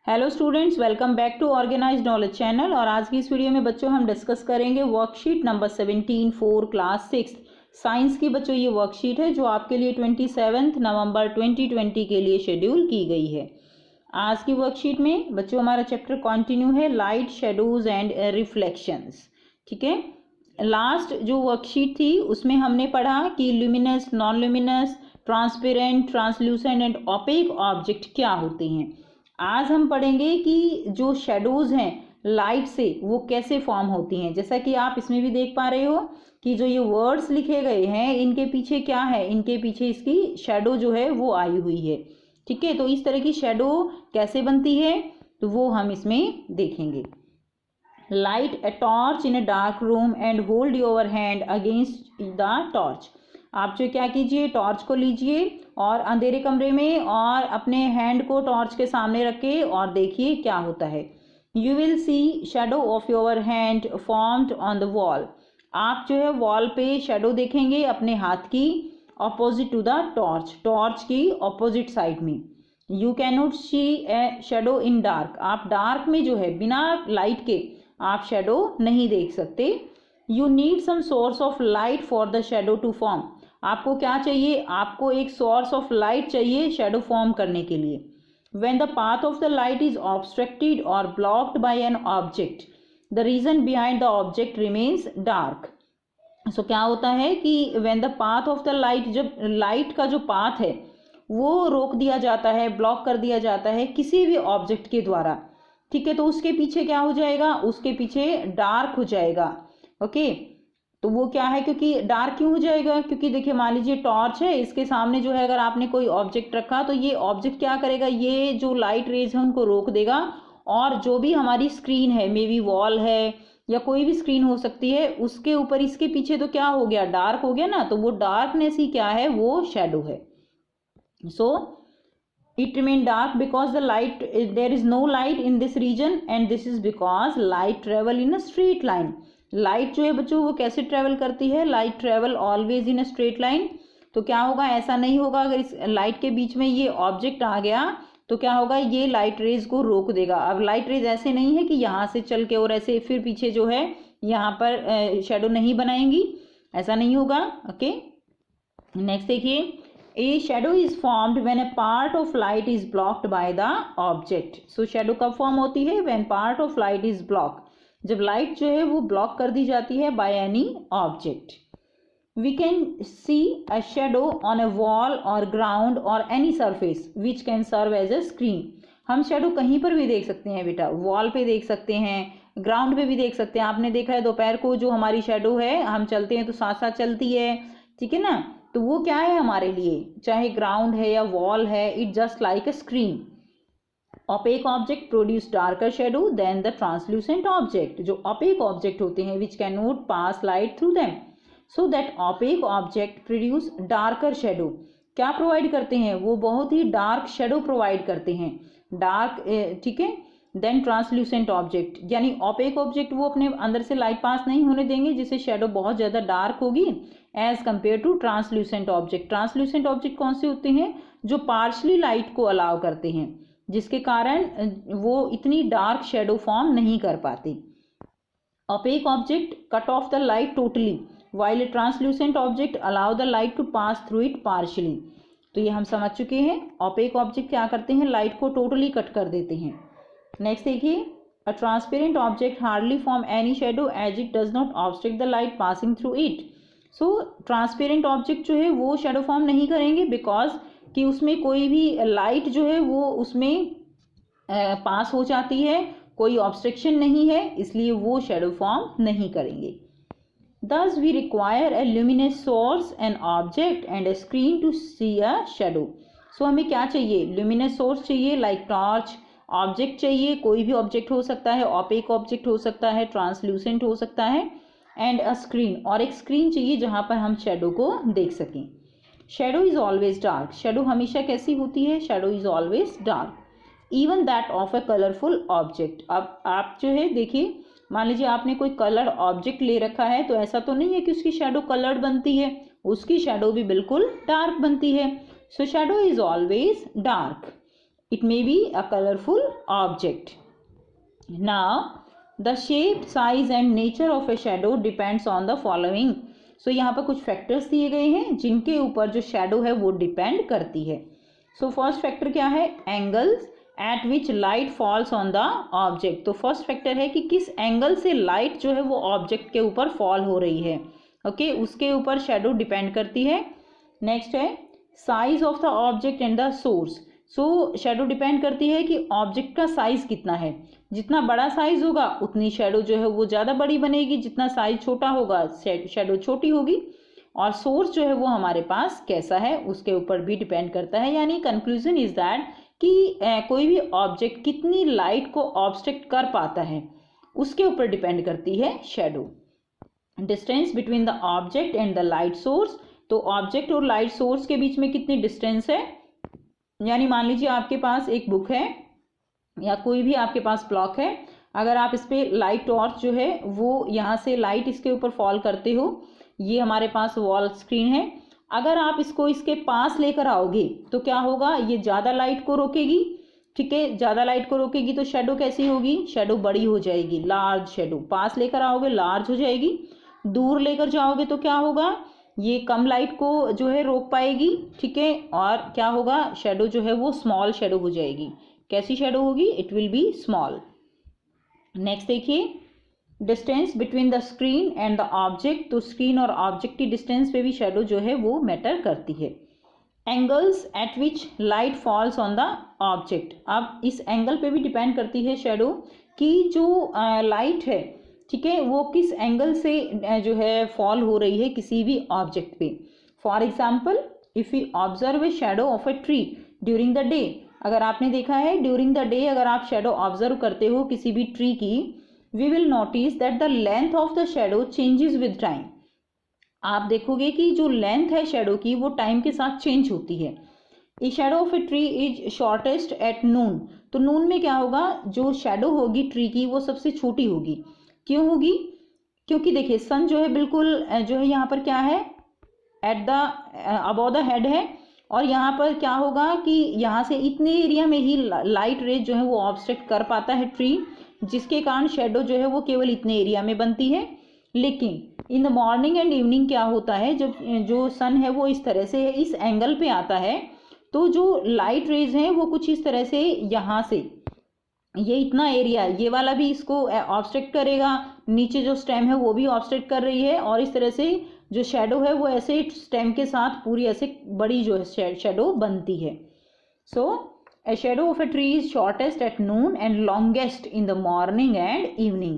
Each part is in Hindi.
Hello students, welcome back to organised knowledge channel. और आज की इस वीडियो में बच्चों हम डिस्कस करेंगे worksheet number 17 for class 6 science की। बच्चों ये वर्कशीट है जो आपके लिए 27 नवंबर 2020 के लिए शेड्यूल की गई है। आज की वर्कशीट में बच्चों हमारा चैप्टर कंटिन्यू है, लाइट, शेडोज एंड रिफ्लेक्शंस। ठीक है, लास्ट जो वर्कशीट थी उसमें हमने पढ़ा कि luminous, non luminous, transparent, translucent and opaque object क्या होते हैं। आज हम पढ़ेंगे कि जो शेडोज हैं लाइट से वो कैसे फॉर्म होती हैं। जैसा कि आप इसमें भी देख पा रहे हो कि जो ये वर्ड्स लिखे गए हैं इनके पीछे क्या है, इनके पीछे इसकी शेडो जो है वो आई हुई है। ठीक है, तो इस तरह की शेडो कैसे बनती है तो वो हम इसमें देखेंगे। Light a torch in a dark room and hold your hand against the torch। आप जो क्या कीजिए, टॉर्च को लीजिए और अंधेरे कमरे में और अपने हैंड को टॉर्च के सामने रखे और देखिए क्या होता है। You will see shadow of your hand formed on the wall. आप जो है वॉल पे शेडो देखेंगे अपने हाथ की, opposite to the torch, torch की ऑपोजिट साइड में। You can not see a shadow in dark. आप डार्क में जो है बिना लाइट के आप शेडो नहीं देख सकते। You need some source of light for the shadow to form. आपको क्या चाहिए, आपको एक सोर्स ऑफ लाइट चाहिए शेडो फॉर्म करने के लिए। When the path of the light is obstructed or blocked by an object, the region behind the object remains dark. So क्या होता है कि when the path of the light, जब लाइट का जो पाथ है वो रोक दिया जाता है, ब्लॉक कर दिया जाता है किसी भी ऑब्जेक्ट के द्वारा, ठीक है, तो उसके पीछे क्या हो जाएगा, उसके पीछे डार्क हो जाएगा। ओके, तो वो क्या है, क्योंकि डार्क क्यों हो जाएगा, क्योंकि देखिए मान लीजिए टॉर्च है, इसके सामने जो है अगर आपने कोई ऑब्जेक्ट रखा तो ये ऑब्जेक्ट क्या करेगा, ये जो लाइट रेज है उनको रोक देगा। और जो भी हमारी स्क्रीन है, मे बी वॉल है या कोई भी स्क्रीन हो सकती है, उसके ऊपर इसके पीछे तो क्या हो गया, डार्क हो गया ना, तो वो डार्कनेस ही क्या है, वो शेडो है। सो it remain dark because the light, there is no light in this region and this is because light travel in a straight line। Light जो है बच्चों वो कैसे ट्रेवल करती है, light travel always in a straight line. तो क्या होगा, ऐसा नहीं होगा अगर इस लाइट के बीच में ये ऑब्जेक्ट आ गया तो क्या होगा, ये लाइट रेज को रोक देगा। अब लाइट रेज ऐसे नहीं है कि यहाँ से चल के और ऐसे फिर पीछे जो है यहाँ पर शेडो नहीं बनाएंगी, ऐसा नहीं होगा। ओके, नेक्स्ट देखिए, A shadow is formed when a part of light is blocked by the object। So shadow कब फॉर्म होती है, when part of light is blocked, जब लाइट जो है वो ब्लॉक कर दी जाती है by any object। We can see a shadow on a wall or ground or any surface which can serve as a screen। हम शेडो कहीं पर भी देख सकते हैं बेटा, वॉल पे देख सकते हैं, ग्राउंड पे भी देख सकते हैं। आपने देखा है दोपहर को जो हमारी शेडो है, हम चलते हैं तो साथ साथ चलती है, ठीक है ना, तो वो क्या है हमारे लिए, चाहे ग्राउंड है या वॉल है, it just like a screen. Opaque object produce darker shadow than the translucent object. जो ओपेक ऑब्जेक्ट होते हैं which can not pass light through them, so that opaque object produce darker shadow. क्या प्रोवाइड करते हैं, वो बहुत ही डार्क शेडो प्रोवाइड करते हैं, डार्क, ठीक है। देन ट्रांसल्यूसेंट ऑब्जेक्ट, यानी ओपेक ऑब्जेक्ट वो अपने अंदर से लाइट पास नहीं होने देंगे जिससे शेडो बहुत ज़्यादा डार्क होगी, as compare to translucent object. Translucent object कौन से होते हैं, जो पार्शली लाइट को अलाउ करते हैं, जिसके कारण वो इतनी डार्क शेडो फॉर्म नहीं कर पाते। Opaque object cut off the light totally while a translucent object allow the light to pass through it partially। तो ये हम समझ चुके हैं, ओपेक ऑब्जेक्ट क्या करते हैं, लाइट को टोटली कट कर देते हैं। नेक्स्ट देखिए, a transparent object hardly form any shadow as it does not obstruct the light passing through it. So transparent object जो है वो शेडो फॉर्म नहीं करेंगे बिकॉज कि उसमें कोई भी लाइट जो है वो उसमें पास हो जाती है, कोई ऑब्स्ट्रक्शन नहीं है, इसलिए वो शेडो फॉर्म नहीं करेंगे। Thus we require a luminous source, an object and a screen to see a shadow। So हमें क्या चाहिए, luminous source चाहिए, like torch, ऑब्जेक्ट चाहिए, कोई भी ऑब्जेक्ट हो सकता है, ओपेक ऑब्जेक्ट हो सकता है, ट्रांसल्यूसेंट हो सकता है, एंड अ स्क्रीन, और एक स्क्रीन चाहिए जहाँ पर हम शेडो को देख सकें। Shadow is always dark, shadow हमेशा कैसी होती है, shadow is always dark even that of a colourful object. अब आप जो है देखिए, मान लीजिए आपने कोई कलर्ड ऑब्जेक्ट ले रखा है तो ऐसा तो नहीं है कि उसकी शेडो कलर्ड बनती है, उसकी शेडो भी बिल्कुल डार्क बनती है। So shadow is always dark it may be a colorful object. Now the shape, size and nature of a shadow depends on the following. So यहाँ पर कुछ फैक्टर्स दिए गए हैं जिनके ऊपर जो शेडो है वो डिपेंड करती है. सो फर्स्ट फैक्टर क्या है? Angles at which light falls on the object. तो फर्स्ट फैक्टर है कि किस एंगल से लाइट जो है वो ऑब्जेक्ट के ऊपर फॉल हो रही है. ओके, उसके ऊपर शेडो डिपेंड करती है. नेक्स्ट है size of the object and the source. So shadow depend करती है कि ऑब्जेक्ट का साइज कितना है. जितना बड़ा साइज होगा उतनी शेडो जो है वो ज़्यादा बड़ी बनेगी, जितना साइज छोटा होगा शेडो छोटी होगी. और सोर्स जो है वो हमारे पास कैसा है उसके ऊपर भी डिपेंड करता है. यानी कंक्लूजन इज दैट कि कोई भी ऑब्जेक्ट कितनी लाइट को ऑब्स्ट्रक्ट कर पाता है उसके ऊपर डिपेंड करती है shadow. Distance between the object and the light source. तो ऑब्जेक्ट और लाइट सोर्स के बीच में कितनी डिस्टेंस है. यानी मान लीजिए आपके पास एक बुक है या कोई भी आपके पास ब्लॉक है, अगर आप इस पर लाइट टॉर्च जो है वो यहाँ से लाइट इसके ऊपर फॉल करते हो, ये हमारे पास वॉल स्क्रीन है, अगर आप इसको इसके पास लेकर आओगे तो क्या होगा, ये ज़्यादा लाइट को रोकेगी. ठीक है, ज़्यादा लाइट को रोकेगी तो शेडो कैसी होगी, शेडो बड़ी हो जाएगी, लार्ज शेडो. पास लेकर आओगे लार्ज हो जाएगी, दूर लेकर जाओगे तो क्या होगा, ये कम लाइट को जो है रोक पाएगी. ठीक है, और क्या होगा, शेडो जो है वो स्मॉल शेडो हो जाएगी. कैसी शेडो होगी, it will be small. Next देखिए distance between the screen and the object. तो स्क्रीन और ऑब्जेक्ट की डिस्टेंस पे भी शेडो जो है वो मैटर करती है. Angles at which light falls on the object. अब इस एंगल पे भी डिपेंड करती है शेडो कि जो लाइट है, ठीक है, वो किस एंगल से जो है फॉल हो रही है किसी भी ऑब्जेक्ट पे. For example if you observe a shadow of a tree during the day. अगर आपने देखा है ड्यूरिंग द डे अगर आप शेडो ऑब्जर्व करते हो किसी भी ट्री की, we will notice that the length of the shadow changes with time. आप देखोगे कि जो लेंथ है शेडो की वो टाइम के साथ चेंज होती है. ए shadow of a tree is shortest eight noon. तो नून में क्या होगा, जो शेडो होगी ट्री की वो सबसे छोटी होगी. क्यों होगी, क्योंकि देखिए सन जो है बिल्कुल जो है यहाँ पर क्या है, at the above the head है, और यहाँ पर क्या होगा कि यहाँ से इतने एरिया में ही लाइट रेज जो है वो ऑब्स्ट्रक्ट कर पाता है ट्री, जिसके कारण शेडो जो है वो केवल इतने एरिया में बनती है. लेकिन इन द मॉर्निंग एंड इवनिंग क्या होता है, जब जो सन है वो इस तरह से इस एंगल पे आता है तो जो लाइट रेज हैं वो कुछ इस तरह से यहाँ से ये इतना एरिया ये वाला भी इसको ऑब्स्ट्रक्ट करेगा, नीचे जो स्टेम है वो भी ऑब्स्ट्रक्ट कर रही है, और इस तरह से जो शेडो है वो ऐसे स्टेम के साथ पूरी ऐसे बड़ी जो है शेडो बनती है. सो a shadow of a tree is shortest at noon and longest in the morning and evening.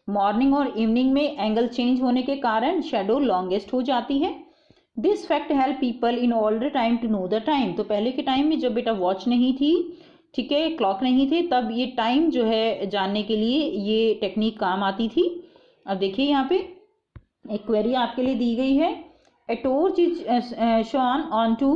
Morning और इवनिंग में एंगल चेंज होने के कारण शेडो लॉन्गेस्ट हो जाती है. This fact help people in older time to know the time. तो पहले के टाइम में जब बेटा वॉच नहीं थी, ठीक है, क्लॉक नहीं थे, तब ये टाइम जो है जानने के लिए ये टेक्निक काम आती थी. अब देखिए यहाँ पे एक क्वेरी आपके लिए दी गई है. A torch is shone on to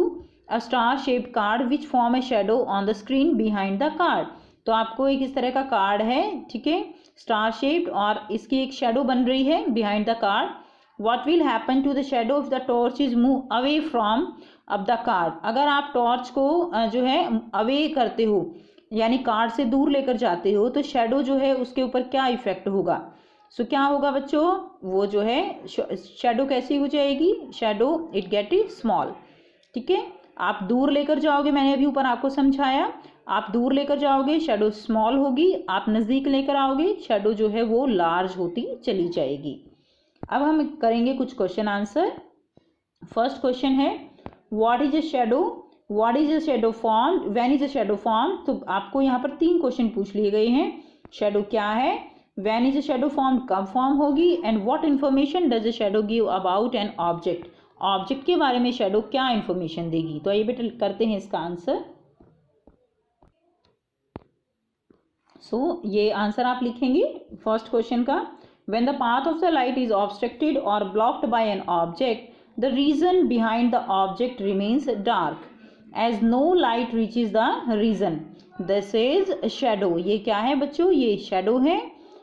a star shaped card which form a shadow on the screen behind the card. तो आपको एक इस तरह का कार्ड है, ठीक है, स्टार शेप्ड, और इसकी एक शेडो बन रही है behind the card. What will happen to the shadow if the torch is move away from अब द कार्ड. अगर आप टॉर्च को जो है अवे करते हो यानी कार्ड से दूर लेकर जाते हो तो शेडो जो है उसके ऊपर क्या इफेक्ट होगा. सो क्या होगा बच्चों, वो जो है शेडो कैसी हो जाएगी, shadow it get it small. ठीक है, आप दूर लेकर जाओगे, मैंने अभी ऊपर आपको समझाया, आप दूर लेकर जाओगे शेडो स्मॉल होगी, आप नज़दीक लेकर आओगे शेडो जो है वो लार्ज होती चली जाएगी. अब हम करेंगे कुछ क्वेश्चन आंसर. फर्स्ट क्वेश्चन है what is a shadow, what is a shadow form, when is a shadow form. तो आपको यहाँ पर 3 क्वेश्चन पूछ लिए गए हैं. शेडो क्या है, when is a shadow form कब फॉर्म होगी, and what information does a shadow give about an object. Object के बारे में शेडो क्या इंफॉर्मेशन देगी. तो ये बेटा करते हैं इसका आंसर. सो ये आंसर आप लिखेंगे फर्स्ट क्वेश्चन का. When the path of the light is obstructed or blocked by an object the region behind the object remains dark as no light reaches the region. This is shadow. ये क्या है बच्चों, ये शेडो है.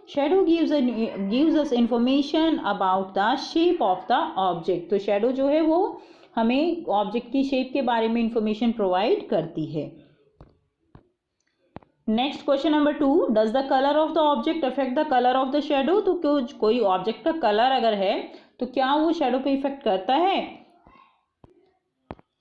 Shadow gives us information about the shape of the object. तो शेडो जो है वो हमें ऑब्जेक्ट की शेप के बारे में इंफॉर्मेशन प्रोवाइड करती है. Next question number 2, does the colour of the object affect the colour of the shadow? तो कोई ऑब्जेक्ट का कलर अगर है तो क्या वो शेडो पे इफेक्ट करता है?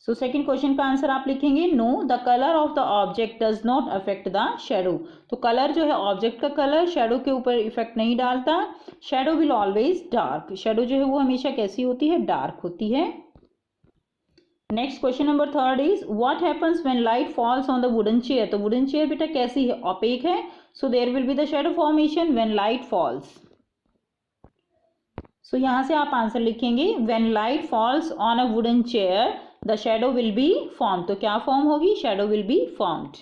सो सेकंड क्वेश्चन का आंसर आप लिखेंगे no, the colour of the object does not affect the shadow. तो कलर जो है ऑब्जेक्ट का कलर शेडो के ऊपर इफेक्ट नहीं डालता। Shadow will always dark, shadow जो है वो हमेशा कैसी होती है? डार्क होती है। Next question number 3 is what happens when light falls on the wooden chair? तो वुडन चेयर बेटा कैसी है? ऑपेक है, so there will be the shadow formation when light falls. So यहां से आप आंसर लिखेंगे when light falls on a wooden chair the shadow will be form. तो क्या फॉर्म होगी? Shadow will be formed.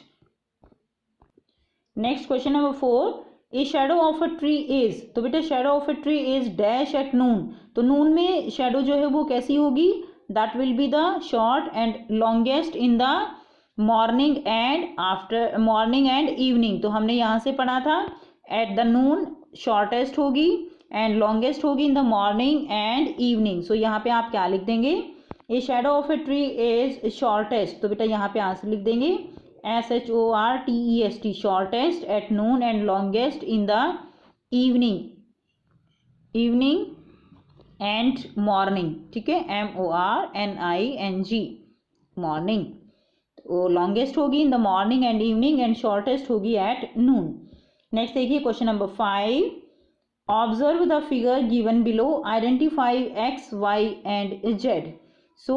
Next question number 4, a shadow of a tree is? तो बेटा shadow of a tree is dash at noon. तो नून में शेडो जो है वो कैसी होगी? That will be the short and longest in the morning and evening. तो हमने यहाँ से पढ़ा था एट द नून शॉर्टेस्ट होगी एंड लॉन्गेस्ट होगी in the morning and evening. So यहाँ पे आप क्या लिख देंगे? A shadow of a tree is shortest. तो बेटा यहाँ पे आंसर लिख देंगे SHORTEST, shortest at noon and longest in the evening and morning. ठीक है, MORNING, मॉर्निंग। तो लॉन्गेस्ट होगी in the morning and evening and shortest होगी एट नून। नेक्स्ट देखिए question number 5, observe the figure given below, identify X, Y and Z। So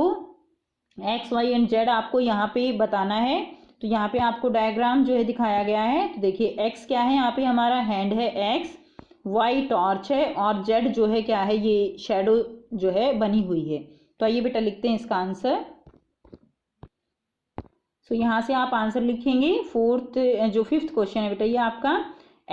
X, Y and Z आपको यहाँ पे बताना है। तो यहाँ पे आपको डायग्राम जो है दिखाया गया है। तो देखिए X क्या है? यहाँ पे हमारा हैंड है X, Y टॉर्च है और Z जो है क्या है? ये शेडो जो है बनी हुई है। तो आइए बेटा लिखते हैं इसका आंसर। सो यहाँ से आप आंसर लिखेंगे जो फिफ्थ क्वेश्चन है बेटा ये आपका।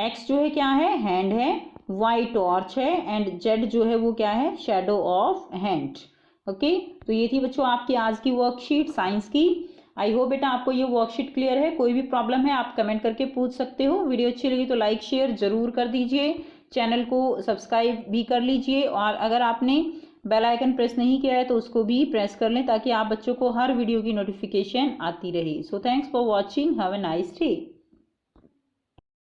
X जो है क्या है? हैंड है, Y टॉर्च है एंड Z जो है वो क्या है? Shadow of hand. ओके, तो ये थी बच्चों आपकी आज की वर्कशीट साइंस की। आई होप बेटा आपको ये वर्कशीट क्लियर है। कोई भी प्रॉब्लम है आप कमेंट करके पूछ सकते हो। वीडियो अच्छी लगी तो लाइक शेयर जरूर कर दीजिए, चैनल को सब्सक्राइब भी कर लीजिए और अगर आपने बेल आइकन प्रेस नहीं किया है तो उसको भी प्रेस कर लें ताकि आप बच्चों को हर वीडियो की नोटिफिकेशन आती रहे। So thanks for watching, have a nice day.